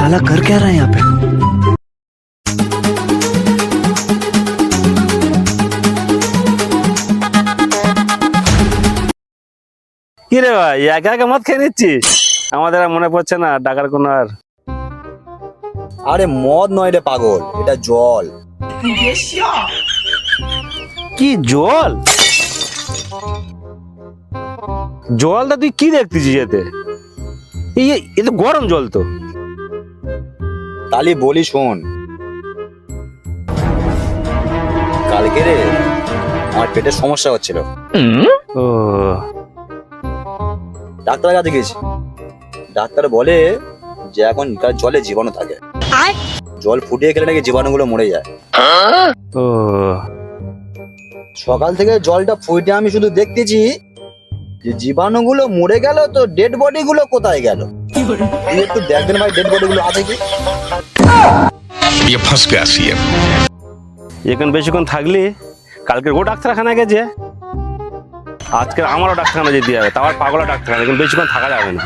साला कर क्या रहा है यहाँ पे? কি রে ভাই একা একা মদ খেয়ে নিচ্ছিস? আমাদের আর মনে পড়ছে না ডাকার কোনো আর। আরে মদ নয় রে পাগল, এটা জল। কি জল? জলটা তুই কি দেখতেছিস এতে? এ তো গরম জল তো। তালি বলি শোন, কালকে রে আমার পেটের সমস্যা হচ্ছিল, ও ডাক্তারের কাছে গেছি। ডাক্তার বলে যে এখনকার জলে জীবাণু থাকে, জল ফুটিয়ে গেলে নাকি জীবাণুগুলো মরে যায়। ও সকাল থেকে জলটা ফুটে আমি শুধু দেখতেছি যে জীবাণুগুলো মরে গেল, তো ডেড বডি গুলো কোথায় গেল? তুই একটু দেখবেন ভাই, ডেড বডি গুলো আছে কি? ये फंस गया सीएम। এখন বেশিক্ষণ থাকলি কালকে ও ডাক্তারখানা গেছে, আজকে আমারও ডাক্তারখানা যেতে হবে, তাও আর পাগলা ডাক্তারখানা। এখন বেশিক্ষণ থাকা যাবে না।